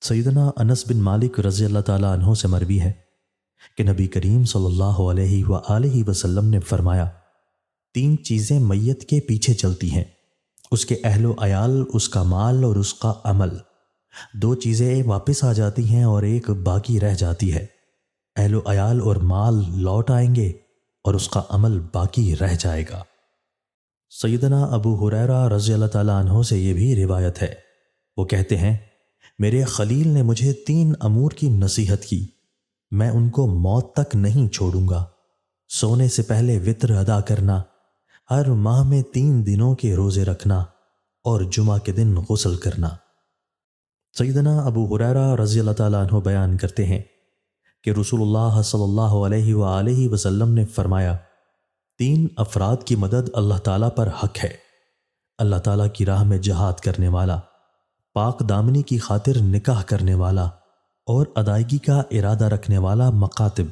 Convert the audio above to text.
سیدنا انس بن مالک رضی اللہ تعالیٰ عنہ سے مروی ہے کہ نبی کریم صلی اللہ علیہ وآلہ وسلم نے فرمایا، 3 چیزیں میت کے پیچھے چلتی ہیں، اس کے اہل و عیال، اس کا مال اور اس کا عمل۔ 2 چیزیں واپس آ جاتی ہیں اور ایک باقی رہ جاتی ہے۔ اہل و عیال اور مال لوٹ آئیں گے اور اس کا عمل باقی رہ جائے گا۔ سیدنا ابو ہریرہ رضی اللہ تعالیٰ عنہ سے یہ بھی روایت ہے، وہ کہتے ہیں، میرے خلیل نے مجھے 3 امور کی نصیحت کی، میں ان کو موت تک نہیں چھوڑوں گا۔ سونے سے پہلے وتر ادا کرنا، ہر ماہ میں 3 دنوں کے روزے رکھنا اور جمعہ کے دن غسل کرنا۔ سیدنا ابو ہریرہ رضی اللہ تعالیٰ عنہ بیان کرتے ہیں کہ رسول اللہ صلی اللہ علیہ وآلہ وسلم نے فرمایا، 3 افراد کی مدد اللہ تعالیٰ پر حق ہے: اللہ تعالیٰ کی راہ میں جہاد کرنے والا، پاک دامنی کی خاطر نکاح کرنے والا، اور ادائیگی کا ارادہ رکھنے والا مکاتب۔